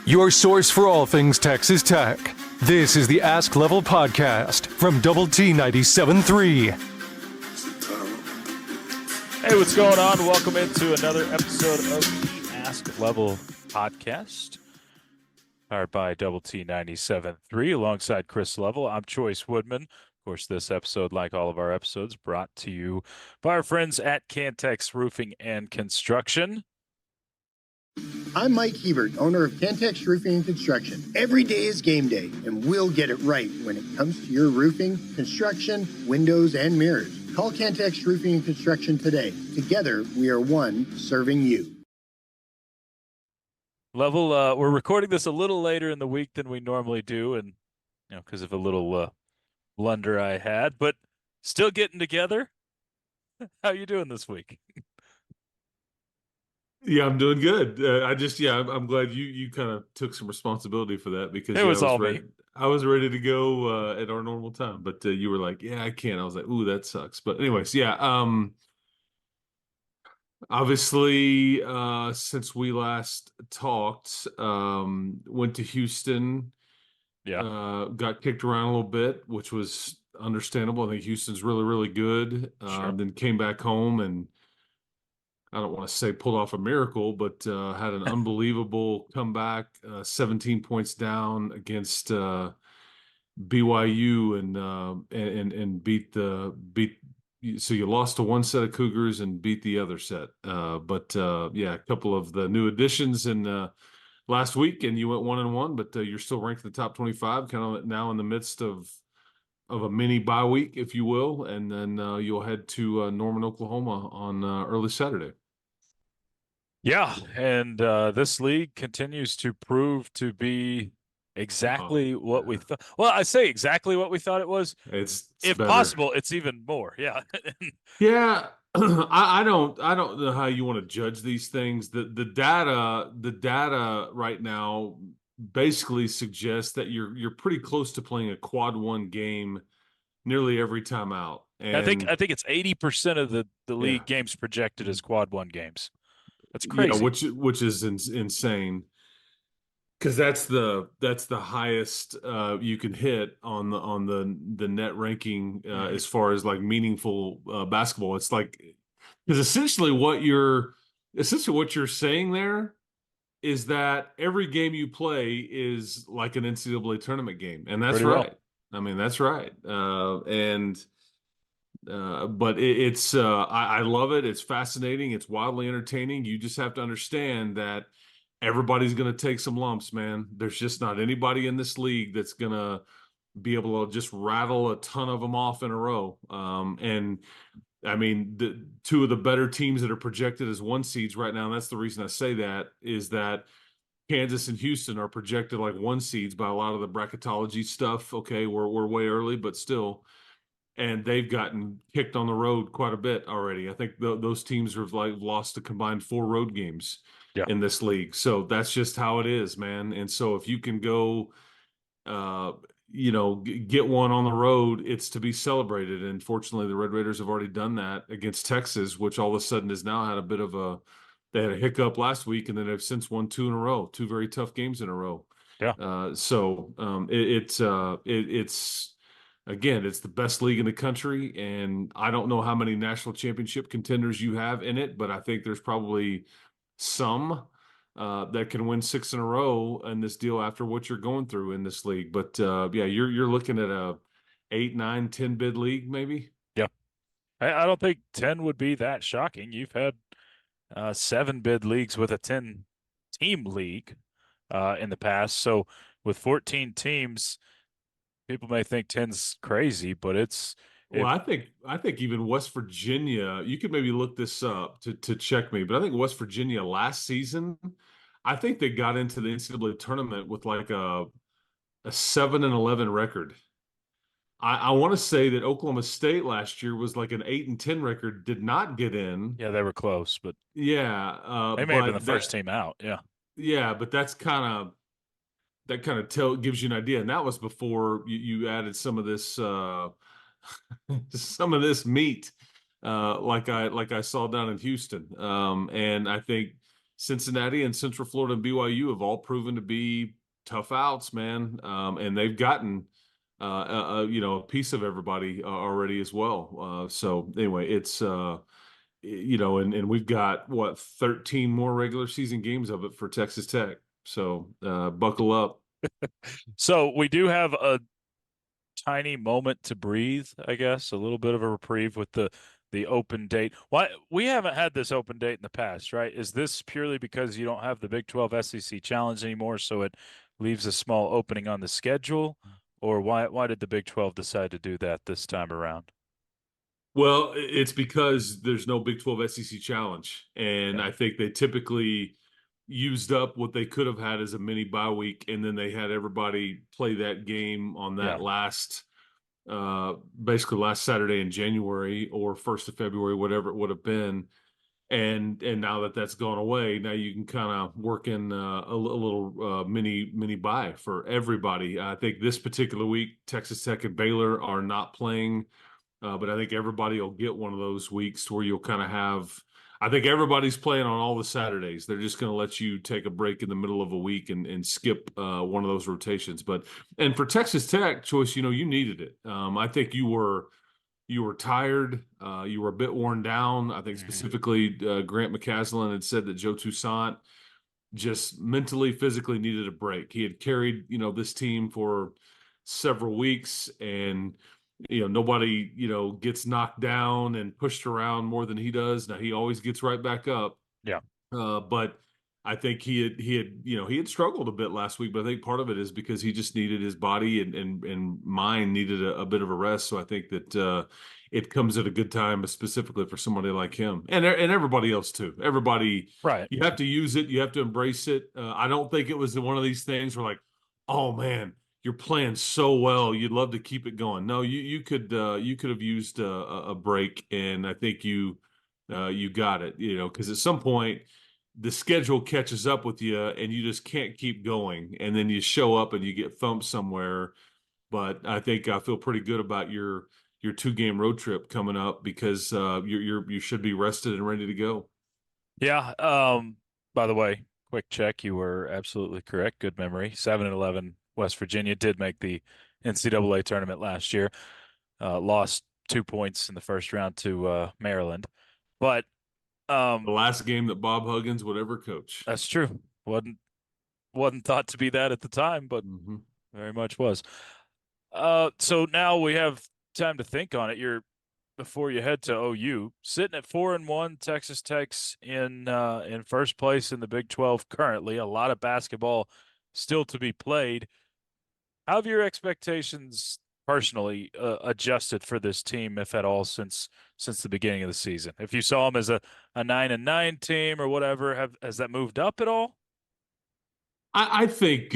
Your source for all things Texas Tech. This is the Ask Level podcast from Double T 97.3. Hey, what's going on? Welcome into another episode of the Ask Level podcast, powered by Double T 97.3, alongside Chris Level. I'm Chois Woodman. Of course, this episode, like all of our episodes, brought to you by our friends at Cantex Roofing and Construction. I'm Mike Hebert, owner of Cantex Roofing and Construction. Every day is game day, and we'll get it right when it comes to your roofing, construction, windows, and mirrors. Call Cantex Roofing and Construction today. Together, we are one serving you. Level, we're recording this a little later in the week than we normally do, and because of a little blunder I had, but still getting together. How you doing this week? Yeah, I'm doing good. I'm glad you kind of took some responsibility for that because It was I was all ready. me. I was ready to go at our normal time, but you were like, "Yeah, I can't." I was like, "Ooh, that sucks." But anyways, yeah. Obviously, since we last talked, went to Houston. Yeah, Got kicked around a little bit, which was understandable. I think Houston's really, really good. sure. Then came back home and I don't want to say pulled off a miracle, but had an unbelievable comeback, 17 points down against BYU and beat. So you lost to one set of Cougars and beat the other set. Yeah, a couple of the new additions in last week, and you went 1-1, but you're still ranked in the top 25, kind of now in the midst of a mini bye week, if you will, and then you'll head to Norman, Oklahoma on early Saturday. Yeah, and this league continues to prove to be exactly what we thought. Well, I say exactly what we thought it was. It's If better. possible, it's even more. Yeah. Yeah. I don't know how you want to judge these things. The data right now basically suggests that you're pretty close to playing a quad one game nearly every time out. I think And it's 80% of the yeah, league games projected as quad one games. That's yeah, crazy. which is insane. Because that's the highest you can hit on the net ranking as far as like meaningful basketball. It's like because essentially what you're saying there is that every game you play is like an NCAA tournament game, and that's Pretty well. right. I mean, that's right. But it's I love it. It's fascinating. It's wildly entertaining. You just have to understand that everybody's going to take some lumps, man. There's just not anybody in this league that's going to be able to just rattle a ton of them off in a row. And I mean, the two of the better teams that are projected as one seeds right now, and that's the reason I say that, is that Kansas and Houston are projected like one seeds by a lot of the bracketology stuff. Okay, we're way early, but still. And they've gotten kicked on the road quite a bit already. I think those teams have like lost a combined 4 road games Yeah. in this league. So that's just how it is, man. And so if you can go, get one on the road, it's to be celebrated. And fortunately, the Red Raiders have already done that against Texas, which all of a sudden has now had a bit of they had a hiccup last week, and then they've since won 2 in a row, 2 very tough games in a row. Yeah. It's again, it's the best league in the country, and I don't know how many national championship contenders you have in it, but I think there's probably some that can win 6 in a row in this deal after what you're going through in this league. But yeah, you're looking at a 8, 9, 10 bid league, maybe. Yeah. I don't think 10 would be that shocking. You've had 7 bid leagues with a 10-team league in the past. So with 14 teams, people may think 10's crazy, but Well, I think even West Virginia, you could maybe look this up to check me, but I think West Virginia last season, I think they got into the NCAA tournament with like a 7-11 record. I want to say that Oklahoma State last year was like an 8-10 record, did not get in. yeah, they were close, but Yeah, they may have been the first team out. Yeah. yeah, but that kind of gives you an idea, and that was before you added some of this some of this meat, like I saw down in Houston, and I think Cincinnati and Central Florida and BYU have all proven to be tough outs, man. And they've gotten a piece of everybody already as well. So anyway, it's and we've got 13 more regular season games of it for Texas Tech. So buckle up. So we do have a tiny moment to breathe, I guess, a little bit of a reprieve with the open date. Why we haven't had this open date in the past, right? Is this purely because you don't have the Big 12 SEC challenge anymore, so it leaves a small opening on the schedule? Or why did the Big 12 decide to do that this time around? Well, it's because there's no Big 12 SEC challenge. And Yeah. I think they typically used up what they could have had as a mini bye week. And then they had everybody play that game on Yeah. that basically last Saturday in January or 1st of February, whatever it would have been. And now that that's gone away, now you can kind of work in a little mini bye for everybody. I think this particular week, Texas Tech and Baylor are not playing. But I think everybody will get one of those weeks where you'll kind of have. I think everybody's playing on all the Saturdays. They're just going to let you take a break in the middle of a week and skip one of those rotations. And for Texas Tech, Choice, you needed it. I think you were tired. You were a bit worn down. I think Mm-hmm. specifically Grant McCaslin had said that Joe Toussaint just mentally, physically needed a break. He had carried, this team for several weeks, and nobody, gets knocked down and pushed around more than he does. Now he always gets right back up. Yeah. But I think he had struggled a bit last week, but I think part of it is because he just needed his body and mind needed a bit of a rest. So I think that it comes at a good time, specifically for somebody like him and everybody else too. Everybody, Right. you have to use it, you have to embrace it. I don't think it was one of these things where like, oh man, you're playing so well, you'd love to keep it going. No, you could have used a break, and I think you got it. Because at some point the schedule catches up with you and you just can't keep going, and then you show up and you get thumped somewhere. But I think I feel pretty good about your 2-game road trip coming up because you should be rested and ready to go. Yeah. By the way, quick check. You were absolutely correct. Good memory. 7-11 West Virginia did make the NCAA tournament last year. Lost 2 points in the first round to Maryland. But The last game that Bob Huggins would ever coach. that's true. Wasn't thought to be that at the time, but Mm-hmm. very much was. So now we have time to think on it. Before you head to OU, sitting at 4-1. Texas Tech's in first place in the Big 12 currently. A lot of basketball still to be played. How have your expectations personally adjusted for this team, if at all, since the beginning of the season? If you saw them as a 9-9 team or whatever, has that moved up at all? I think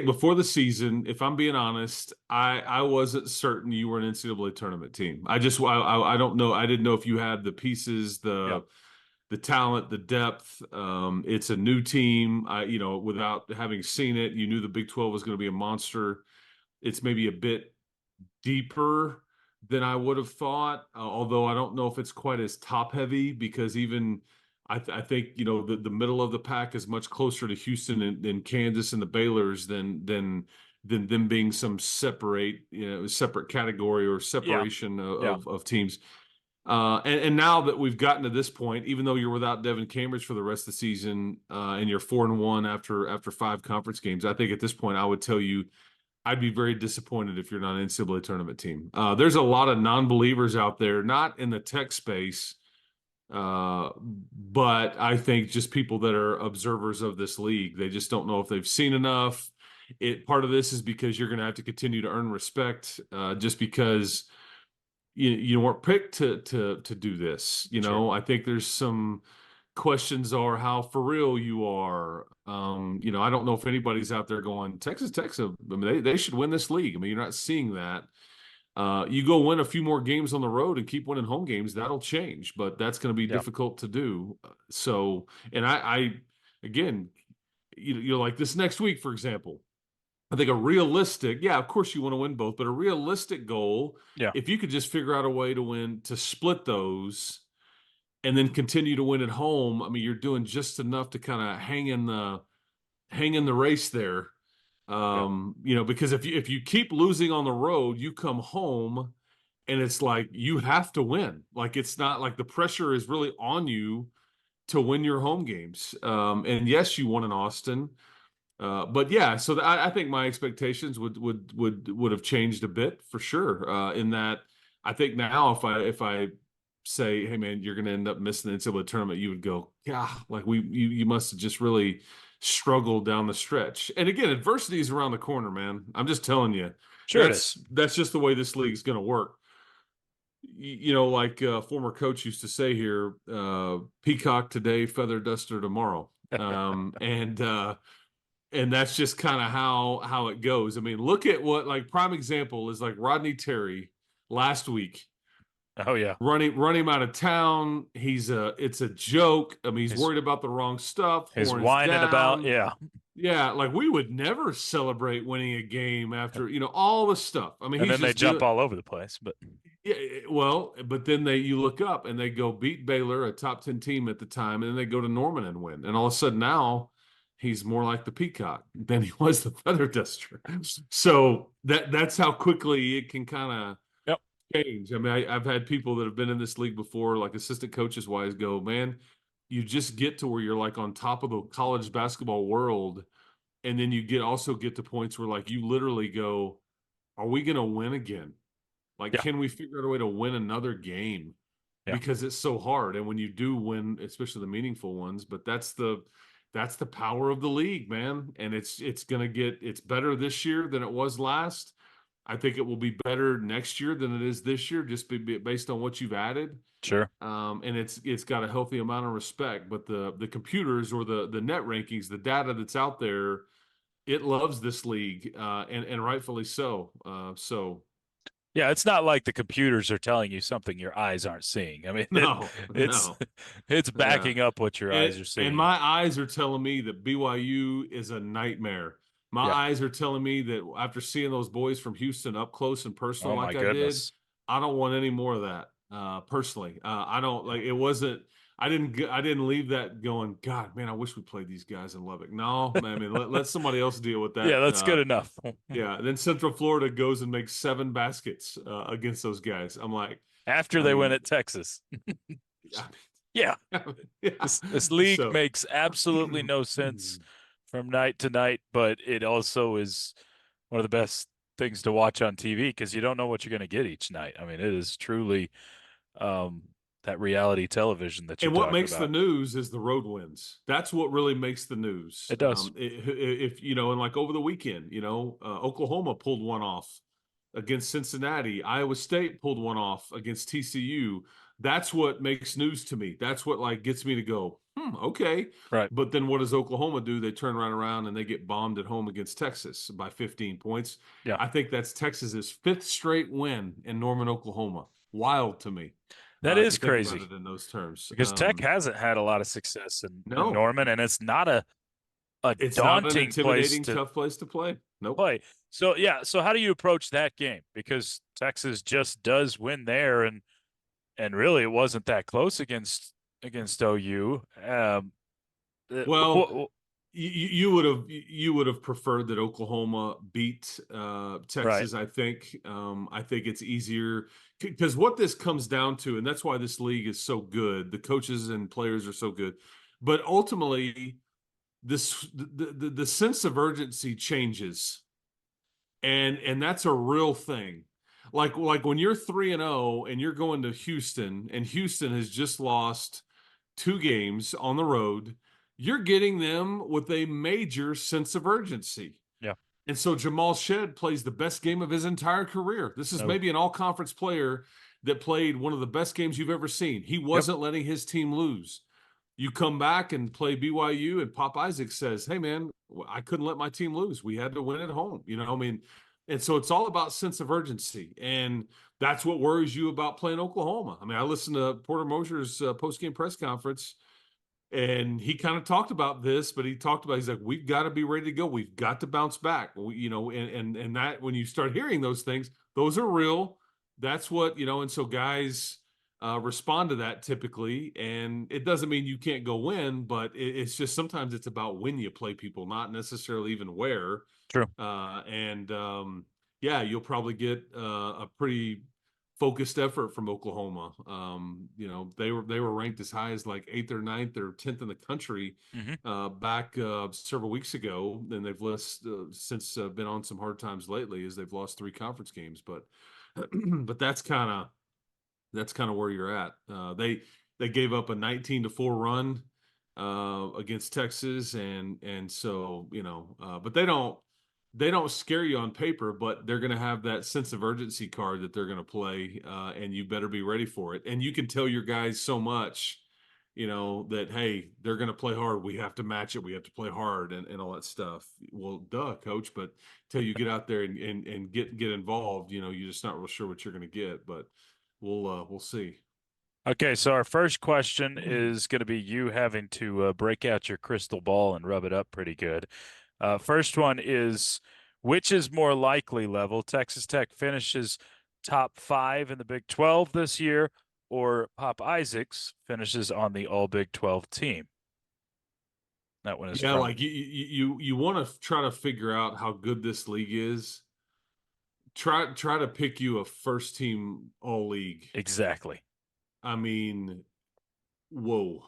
before the season, if I'm being honest, I wasn't certain you were an NCAA tournament team. I don't know. I didn't know if you had the pieces, Yeah, the talent, the depth. It's a new team. Without having seen it, you knew the Big 12 was going to be a monster. It's maybe a bit deeper than I would have thought. Although I don't know if it's quite as top heavy because even I think the middle of the pack is much closer to Houston and Kansas and the Baylor's than them being some separate category or yeah, separation yeah, of teams. And now that we've gotten to this point, even though you're without Devin Cambridge for the rest of the season, and you're 4-1 after 5 conference games, I think at this point I would tell you I'd be very disappointed if you're not an NCAA tournament team. There's a lot of non-believers out there, not in the tech space, but I think just people that are observers of this league. They just don't know if they've seen enough. Part of this is because you're going to have to continue to earn respect, just because you weren't picked to do this. sure. I think there's some questions are how for real you are. I don't know if anybody's out there going Texas Tech. I mean, they should win this league. I mean, you're not seeing that. You go win a few more games on the road and keep winning home games. That'll change, but that's going to be Yeah, difficult to do. So, and I again, like this next week, for example. I think a realistic, yeah, of course you want to win both, but a realistic goal, yeah, if you could just figure out a way to split those and then continue to win at home, I mean, you're doing just enough to kind of hang in the race there. Yeah. Because if you keep losing on the road, you come home and it's like you have to win. Like it's not like the pressure is really on you to win your home games. And yes, you won in Austin. But yeah, so I think my expectations would have changed a bit for sure. In that, I think now if I say, hey man, you're going to end up missing the NCAA tournament, you would go, yeah, like you must have just really struggled down the stretch. And again, adversity is around the corner, man. I'm just telling you, Sure it is. that's just the way this league is going to work. Like former coach used to say here, peacock today, feather duster tomorrow. And that's just kind of how it goes. I mean, look at what, like, prime example is like Rodney Terry last week. Oh yeah. Run him out of town. It's a joke. I mean, he's worried about the wrong stuff. He's Horns whining about, down. yeah. Yeah, like we would never celebrate winning a game after, all the stuff. I mean, And he's then they just jump all over the place. But yeah, well, but then you look up and they go beat Baylor, a top 10 team at the time, and then they go to Norman and win. And all of a sudden now he's more like the peacock than he was the feather duster. So that's how quickly it can kind of yep. change. I mean, I've had people that have been in this league before, like assistant coaches wise, go, man, you just get to where you're like on top of the college basketball world. And then you also get to points where like you literally go, are we going to win again? Like, Yeah. can we figure out a way to win another game? Yeah. Because it's so hard. And when you do win, especially the meaningful ones, but that's the power of the league, man. And it's better this year than it was last. I think it will be better next year than it is this year, just based on what you've added. Sure. And it's got a healthy amount of respect. But the computers or the net rankings, the data that's out there, it loves this league, and rightfully so. Yeah, it's not like the computers are telling you something your eyes aren't seeing. I mean, No, it's no. it's backing Yeah. up what your eyes are seeing. And my eyes are telling me that BYU is a nightmare. My Yeah. eyes are telling me that after seeing those boys from Houston up close and personal Oh my like I did, goodness. I don't want any more of that. Personally, I don't like. It wasn't. I didn't leave that going, God, man, I wish we played these guys in Lubbock. No, I mean, let somebody else deal with that. Yeah, that's good enough. Yeah. Then Central Florida goes and makes 7 baskets against those guys. I'm like, After they win at Texas. Yeah. Yeah. This league So- makes absolutely no sense from night to night, but it also is one of the best things to watch on TV because you don't know what you're going to get each night. I mean, it is truly that reality television that you're And what talking makes the about. news is the road wins. That's what really makes the news. It does. If and like over the weekend, Oklahoma pulled one off against Cincinnati. Iowa State pulled one off against TCU. That's what makes news to me. That's what like gets me to go, okay. Right. But then what does Oklahoma do? They turn right around and they get bombed at home against Texas by 15 points. Yeah. I think that's Texas's 5th straight win in Norman, Oklahoma. Wild to me. That is to think crazy. about it in those terms. Because Tech hasn't had a lot of success in No. Norman, and it's not a It's not an daunting place intimidating, tough place to play. Nope. play. So yeah, so how do you approach that game? Because Texas just does win there, and really it wasn't that close against OU. Well, you would have preferred that Oklahoma beat Texas. Right. I think it's easier because what this comes down to, and that's why this league is so good. The coaches and players are so good, but ultimately, the sense of urgency changes, and that's a real thing. Like when you're 3-0 and you're going to Houston, and Houston has just lost 2 games on the road. You're getting them with a major sense of urgency. Yeah. And so Jamal Shed plays the best game of his entire career. This is maybe an all-conference player that played one of the best games you've ever seen. He wasn't letting his team lose. You come back and play BYU, and Pop Isaac says, hey, man, I couldn't let my team lose. We had to win at home. And so it's all about sense of urgency. And that's what worries you about playing Oklahoma. I mean, I listened to Porter Mosier's post-game press conference, and he kind of talked about this, but he's like, we've got to be ready to go. We've got to bounce back. And that when you start hearing those things, those are real. That's what, and so guys, respond to that typically. And it doesn't mean you can't go win, but it's just sometimes it's about when you play people, not necessarily even where. True. Yeah, you'll probably get a pretty focused effort from Oklahoma. They were ranked as high as like 8th or 9th or 10th in the country back several weeks ago, and they've since been on some hard times lately as they've lost 3 conference games. But but that's kind of where you're at. They gave up a 19-4 run against Texas, and so but they don't scare you on paper, but they're going to have that sense of urgency card that they're going to play, and you better be ready for it. And you can tell your guys so much, that, hey, they're going to play hard. We have to match it. We have to play hard and all that stuff. Well, duh, coach, but till you get out there and get involved, you're just not real sure what you're going to get, but we'll see. Okay, so our first question is going to be you having to break out your crystal ball and rub it up pretty good. First one is, which is more likely, Level? Texas Tech finishes top 5 in the Big 12 this year, or Pop Isaacs finishes on the All Big 12 team? That one is Yeah, from like you want to try to figure out how good this league is. Try to pick you a first team all league. exactly. I mean, whoa.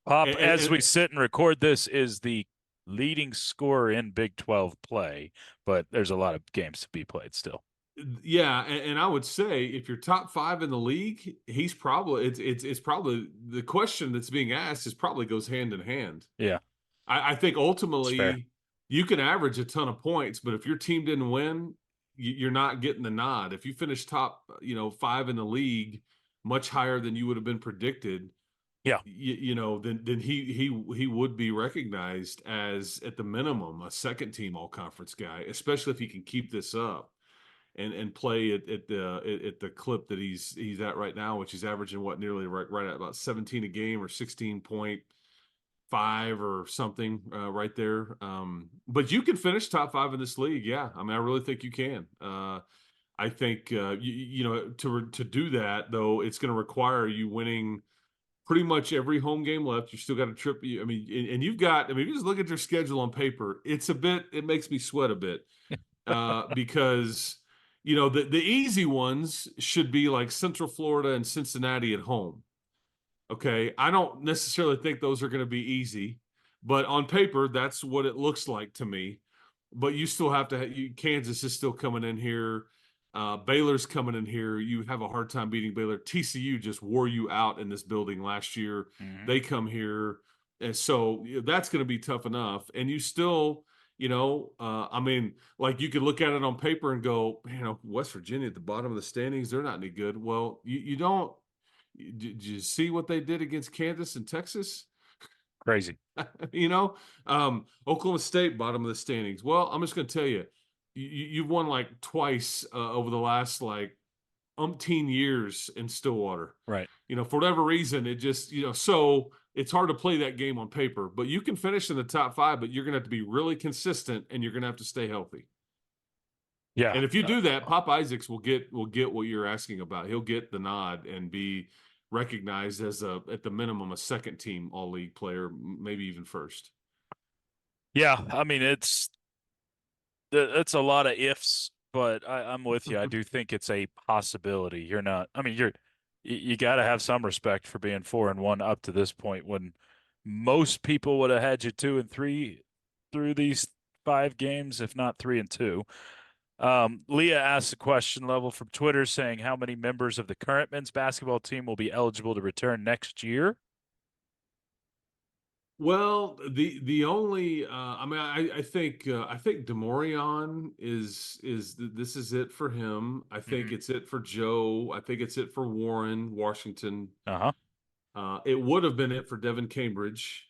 Pop, as we And sit and record this, is the leading scorer in Big 12 play, but there's a lot of games to be played still. yeah, and I would say if you're top 5 in the league, he's probably it's probably the question that's being asked is probably goes hand in hand. Yeah, I think it's fair. ultimately you can average a ton of points, but if your team didn't win, you're not getting the nod. If you finish top, 5 in the league, much higher than you would have been predicted, Yeah, then he would be recognized as at the minimum a second team all conference guy, especially if he can keep this up and play at the clip that he's at right now, which he's averaging nearly right at about 17 a game or 16.5 or something right there. But you can finish top 5 in this league. Yeah, I mean, I really think you can. I think to do that though, it's going to require you winning pretty much every home game left. You still got a trip. I mean, and you've got. I mean, if you just look at your schedule on paper, it makes me sweat a bit because the easy ones should be like Central Florida and Cincinnati at home. Okay, I don't necessarily think those are going to be easy, but on paper, that's what it looks like to me. But you still have to. Kansas is still coming in here. Baylor's coming in here. You have a hard time beating Baylor. TCU just wore you out in this building last year. They come here, and so that's going to be tough enough. And you still, I mean, like you could look at it on paper and go, West Virginia at the bottom of the standings, they're not any good. Well, you don't. Did you see what they did against Kansas and Texas? crazy. Oklahoma State, bottom of the standings. Well, I'm just going to tell you, you've won like twice over the last like umpteen years in Stillwater. Right. For whatever reason, it just, so it's hard to play that game on paper, but you can finish in the top 5, but you're going to have to be really consistent and you're going to have to stay healthy. Yeah. And if you do that, Pop Isaacs will get what you're asking about. He'll get the nod and be recognized as at the minimum a second team all league player, maybe even first. Yeah, I mean it's a lot of ifs, but I'm with you. I do think it's a possibility. You're not. I mean, you got to have some respect for being 4-1 up to this point when most people would have had you 2-3 through these 5 games, if not 3-2. Leah asked a question, Level, from Twitter saying how many members of the current men's basketball team will be eligible to return next year? Well, the only I mean I think Demorion is this is it for him. I think it's it for Joe. I think it's it for Warren Washington. Uh-huh. It would have been it for Devin Cambridge,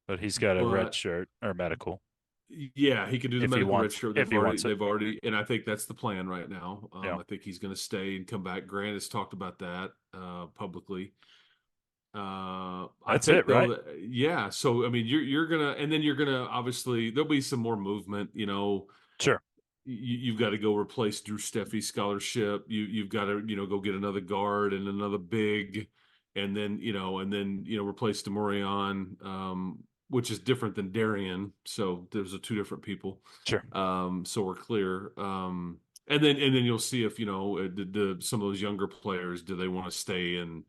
But he's got a red but shirt or medical. yeah, he can do the If he medical red wants, shirt. if he wants it. They've already, and I think that's the plan right now. Yeah. I think he's going to stay and come back. Grant has talked about that publicly. I That's think it, right? though, yeah. So I mean, you're gonna, and then you're gonna obviously there'll be some more movement. Sure. you've got to go replace Drew Steffi's scholarship. You've got to, go get another guard and another big, and then, replace DeMorion, which is different than Darian. So there's two different people. Sure. So we're clear. And then you'll see if, some of those younger players, do they want to stay in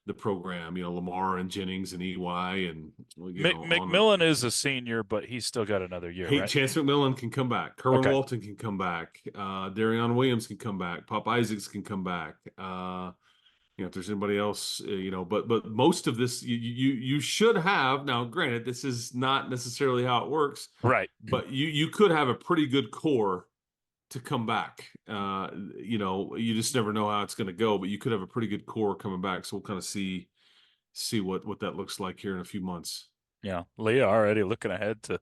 the program, Lamar and Jennings and EY and, McMillan is a senior, but he's still got another year, Hey, right? Chance McMillan can come back. Kerwin Okay. Walton can come back. Darion Williams can come back. Pop Isaacs can come back. If there's anybody else, but most of this you should have. Now, granted, this is not necessarily how it works, Right. but you could have a pretty good core to come back. You just never know how it's going to go, but you could have a pretty good core coming back. So we'll kind of see what that looks like here in a few months. Yeah, Leah already looking ahead to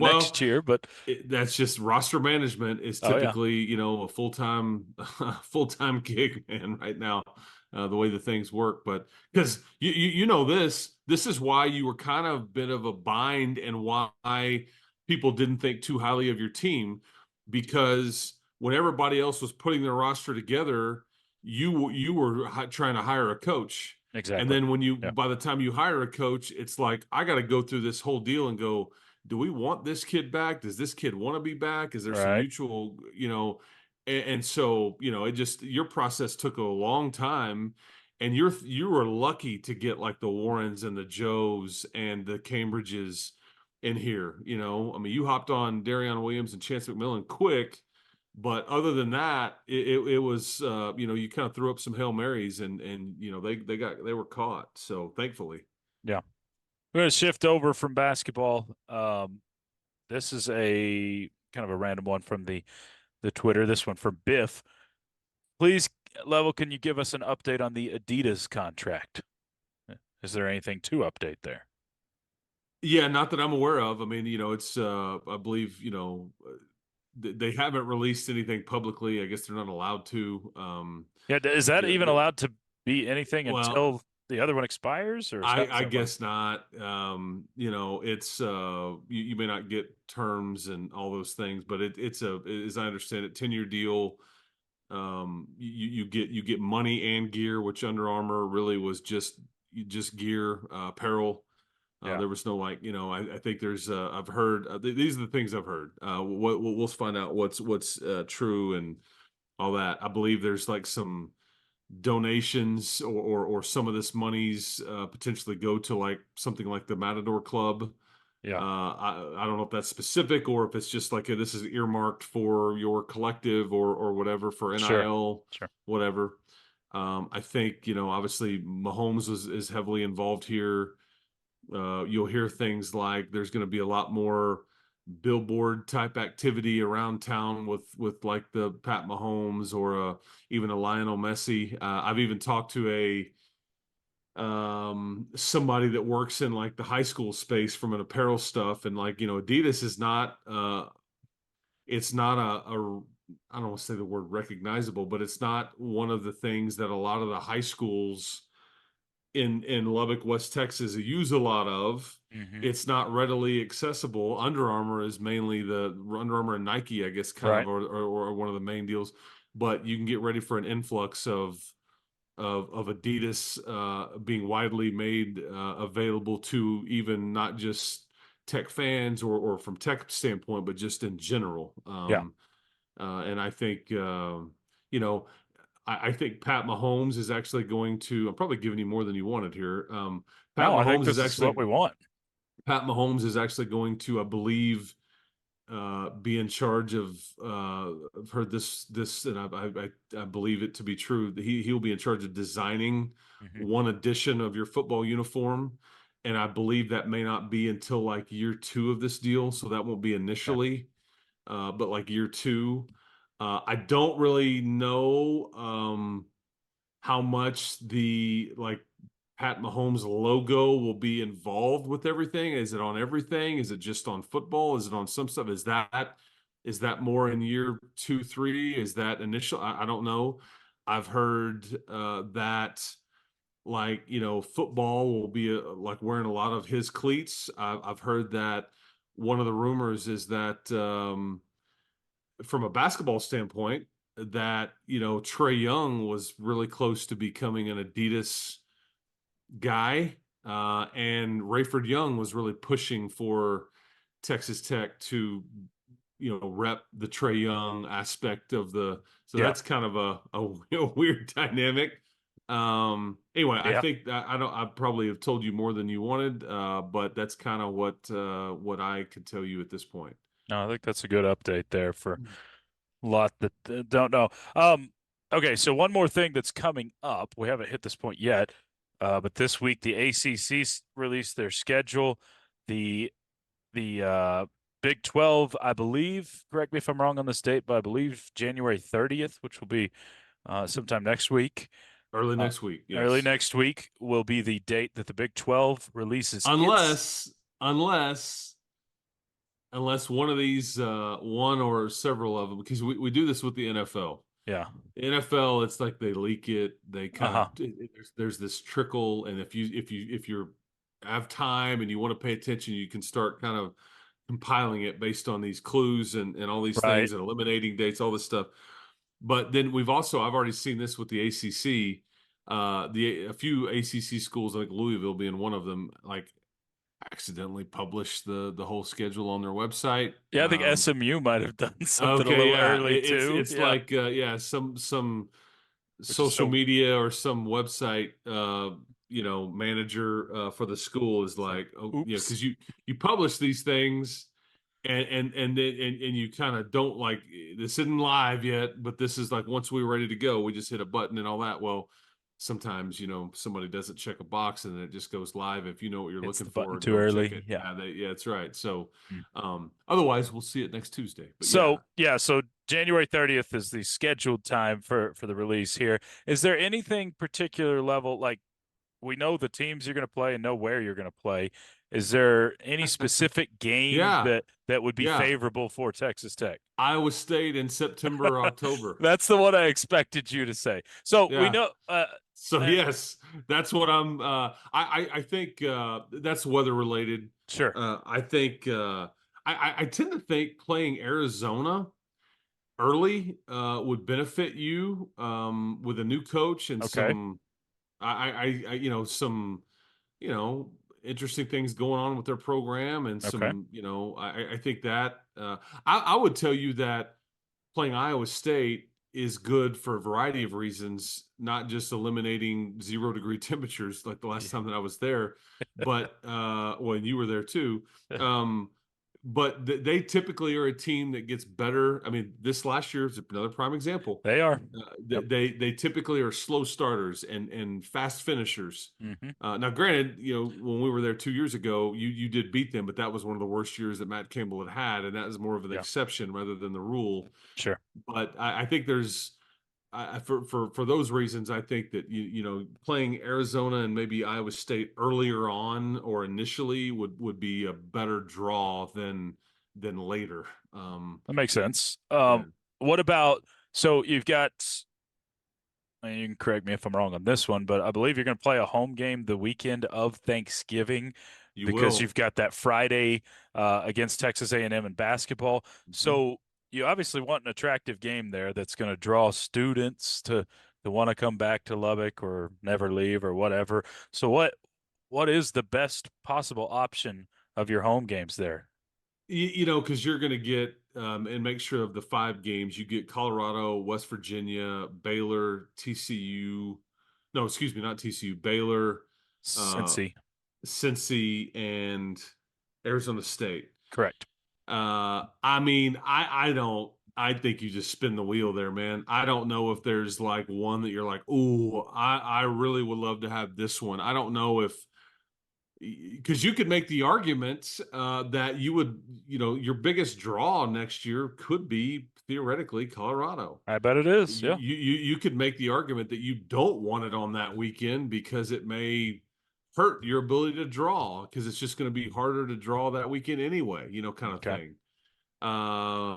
Well, next year, but that's just roster management is oh yeah, typically, a full-time gig, man, right now, the way the things work. But because this is why you were kind of a bit of a bind and why people didn't think too highly of your team, because when everybody else was putting their roster together, you were trying to hire a coach. And exactly. then Yeah, by the time you hire a coach, it's like, I got to go through this whole deal and go, do we want this kid back? Does this kid want to be back? Is there some right. mutual, and so, it just, your process took a long time, and you were lucky to get like the Warrens and the Joes and the Cambridges in here, I mean, you hopped on Darion Williams and Chance McMillan quick. But other than that, it was you kind of threw up some Hail Marys, and they were caught. So thankfully. Yeah, we're going to shift over from basketball. This is a kind of a random one from the Twitter. This one from Biff. Please, Level, can you give us an update on the Adidas contract? Is there anything to update there? Yeah, not that I'm aware of. I mean, it's I believe, they haven't released anything publicly. I guess they're not allowed to. Yeah, is that even The allowed to be anything well, until the other one expires, or how does I that work? guess not. It's you may not get terms and all those things, but it's as I understand it, 10-year deal. You get money and gear, which Under Armour really was just gear, apparel. Yeah, There was no, like, I think there's I've heard these are the things I've heard. We'll find out what's true and all that. I believe there's like some donations, or some of this monies potentially go to like something like the Matador Club. yeah, I don't know if that's specific, or if it's just like, this is earmarked for your collective, or whatever, for sure, NIL, sure. whatever. I think, obviously Mahomes is heavily involved here. You'll hear things like there's going to be a lot more billboard type activity around town with like the Pat Mahomes, or even a Lionel Messi. I've even talked to somebody that works in like the high school space from an apparel stuff, and like, Adidas is not it's not a I don't want to say the word recognizable, but it's not one of the things that a lot of the high schools in Lubbock, West Texas, use a lot of. Hmm. It's not readily accessible. Under Armour is mainly the Under Armour and Nike, I guess, kind Right. of, or one of the main deals. But you can get ready for an influx of Adidas being widely made available to even not just Tech fans, or from Tech standpoint, but just in general. Yeah. And I think I think Pat Mahomes is actually going to. I'm probably giving you more than you wanted here. Pat No, I think Mahomes is this is what actually we want. Pat Mahomes is actually going to, I believe, be in charge of. I've heard this, and I believe it to be true. He'll be in charge of designing Hmm. one edition of your football uniform, and I believe that may not be until like year 2 of this deal, so that won't be Okay. initially, but like year 2. I don't really know how much the like Pat Mahomes logo will be involved with everything. Is it on everything? Is it just on football? Is it on some stuff? Is that more in year 2, 3? Is that initial? I don't know. I've heard that, like, football will be like wearing a lot of his cleats. I've heard that one of the rumors is that from a basketball standpoint, that Trey Young was really close to becoming an Adidas guy, and Rayford Young was really pushing for Texas Tech to rep the Trey Young aspect of the. So Yeah. that's kind of a weird dynamic. Anyway, I Yeah. think I probably have told you more than you wanted, but that's kind of what I could tell you at this point. No, I think that's a good update there for a lot that don't know. Okay, so one more thing that's coming up. We haven't hit this point yet, but this week the ACC released their schedule. The Big 12, I believe, correct me if I'm wrong on this date, but I believe January 30th, which will be sometime next week. Early next week, Early yes. next week will be the date that the Big 12 releases its. Unless unless unless one of these one or several of them, because we do this with the NFL. Yeah. NFL, it's like they leak it. They kind of Uh-huh. there's this trickle, and if you have time and you want to pay attention, you can start kind of compiling it based on these clues and all these Right. things and eliminating dates, all this stuff. But then I've already seen this with the ACC. A few ACC schools, like Louisville being one of them, like accidentally published the whole schedule on their website. Yeah, I think SMU might have done something a Okay, little yeah, early too. it's Yeah, like some which is social so media or some website manager for the school is it's like, like, oh yeah, oops, because you publish these things and you kind of don't, like, this isn't live yet, but this is like, once we're ready to go, we just hit a button and all that. Well, sometimes somebody doesn't check a box and it just goes live. If you know what you're hits looking the button for, too go check early. it. Yeah. Yeah, that's right. So Mm. otherwise we'll see it next Tuesday, but So yeah. yeah, so January 30th is the scheduled time for the release here. Is there anything particular level, like we know the teams you're going to play and know where you're going to play? Is there any specific game Yeah, that would be yeah. favorable for Texas Tech? Iowa State in September, October. That's the one I expected you to say. So we Yeah. know, So and yes, that's what I think that's weather related. sure, I think I tend to think playing Arizona early would benefit you with a new coach and okay, some some you know interesting things going on with their program and okay, some I think that I would tell you that playing Iowa State is good for a variety of reasons, not just eliminating 0-degree temperatures like the last time that I was there, but when you were there too. Um, but they typically are a team that gets better. I mean, this last year is another prime example. they are. Yep. They typically are slow starters and fast finishers. Hmm. Now, granted, when we were there 2 years ago, you did beat them, but that was one of the worst years that Matt Campbell had, and that was more of an Yeah, exception rather than the rule. sure. But I think there's for those reasons, I think that playing Arizona and maybe Iowa State earlier on or initially would be a better draw than later. That makes sense. Yeah, What about, so you've got, and you can correct me if I'm wrong on this one, but I believe you're going to play a home game the weekend of Thanksgiving you because will. you've got that Friday against Texas A&M in basketball. Mhm. So you obviously want an attractive game there that's going to draw students to want to come back to Lubbock or never leave or whatever. So what is the best possible option of your home games there? Because you're going to get and make sure of the 5 games, you get Colorado, West Virginia, Baylor, TCU. No, excuse me, not TCU, Baylor, uh, Cincy, Cincy, and Arizona State. correct. I mean, I don't. I think you just spin the wheel there, man. I don't know if there's like one that you're like, oh, I really would love to have this one. I don't know if because you could make the argument that you would, your biggest draw next year could be theoretically Colorado. I bet it is. Yeah. You could make the argument that you don't want it on that weekend because it may hurt your ability to draw because it's just going to be harder to draw that weekend anyway, kind of Okay. thing. Uh,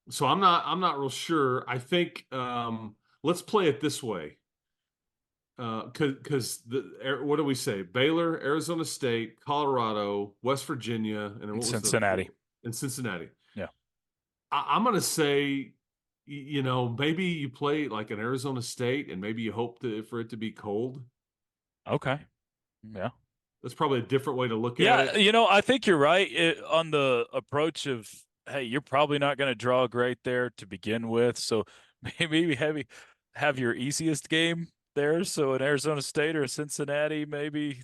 so I'm not real sure. I think let's play it this way. Because what do we say? Baylor, Arizona State, Colorado, West Virginia, and then In what was the Cincinnati. fourth? In Cincinnati. Yeah. I'm going to say, maybe you play like an Arizona State, and maybe you hope for it to be cold. Okay. Yeah. That's probably a different way to look at Yeah, it. I think you're right on the approach of, hey, you're probably not going to draw great there to begin with, so maybe have your easiest game there. So an Arizona State or a Cincinnati maybe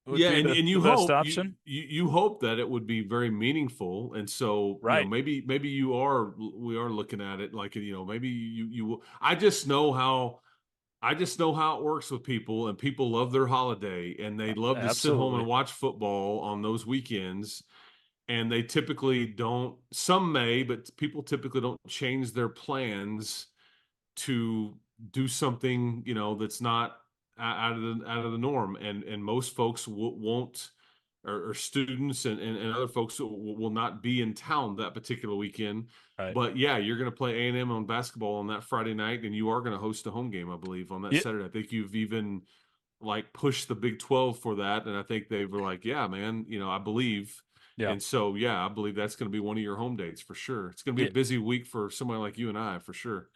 would Yeah, be and the you best hope option. you hope that it would be very meaningful, and so Right. maybe we are looking at it like maybe you I just know how it works with people, and people love their holiday, and they love to sit home and Absolutely. watch football on those weekends, and they typically don't. Some may, but people typically don't change their plans to do something that's not out of the norm, and most folks won't, or students and other folks will not be in town that particular weekend. Right. But yeah, you're going to play A&M on basketball on that Friday night, and you are going to host a home game, I believe, on that Yeah. Saturday. I think you've even like pushed the Big 12 for that, and I think they were like, yeah, man, I believe. Yeah. And so, yeah, I believe that's going to be one of your home dates for sure. It's going to be Yeah. a busy week for somebody like you and I, for sure.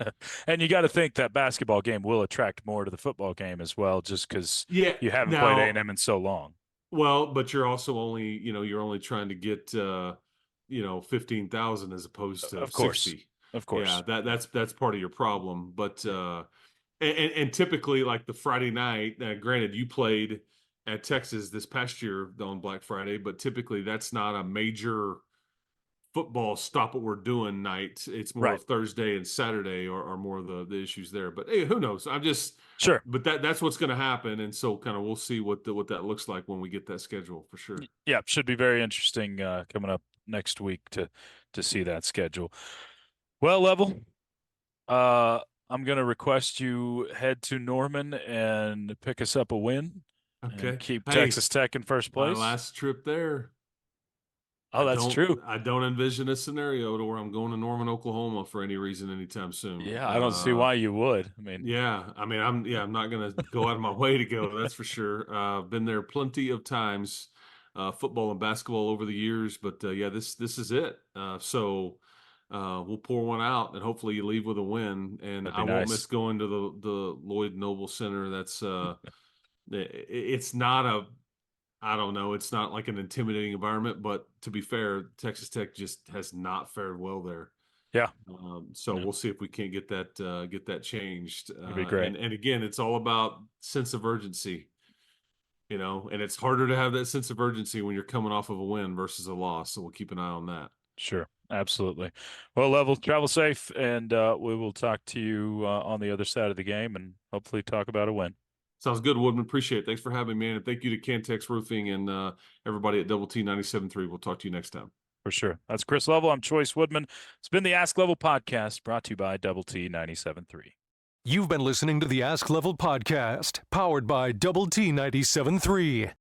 And you got to think that basketball game will attract more to the football game as well, just because Yeah. you haven't played Now, A&M in so long. well, but you're also only, you're only trying to get 15,000 as opposed to Of course. 60. Of Yeah, course. that's part of your problem. But Yeah. and typically like the Friday night, granted you played at Texas this past year on Black Friday, but typically that's not a major football stop what we're doing night. It's more Right. of Thursday and Saturday are more of the issues there. But hey, who knows? Sure. But that's what's going to happen, and so kind of we'll see what that looks like when we get that schedule for sure. Yeah, should be very interesting coming up next week to see that schedule. Well, Level, uh, I'm going to request you head to Norman and pick us up a win and Okay. keep Hey, Texas Tech in first my place. last trip there, Oh, that's true. I don't envision a scenario to where I'm going to Norman, Oklahoma for any reason anytime soon. Yeah, I don't see why you would. I mean, Yeah, I mean, I'm not gonna go out of my way to go. That's for sure. Been there plenty of times, football and basketball over the years, but yeah, this is it. We'll pour one out, and hopefully you leave with a win. And that'd I be won't miss nice. going to the Lloyd Noble Center. That's it's not a, I don't know, it's not like an intimidating environment, but to be fair, Texas Tech just has not fared well there. Yeah, So yeah, we'll see if we can't get that changed. that'd be great. And again, it's all about sense of urgency, and it's harder to have that sense of urgency when you're coming off of a win versus a loss. So we'll keep an eye on that. Sure, absolutely. Well, Level, travel safe, and we will talk to you on the other side of the game and hopefully talk about a win. Sounds good, Woodman. Appreciate it. Thanks for having me, man. And thank you to Cantex Roofing and everybody at Double T 97.3. We'll talk to you next time. For sure. That's Chris Level. I'm Choice Woodman. It's been the Ask Level podcast brought to you by Double T 97.3. You've been listening to the Ask Level podcast, powered by Double T 97.3.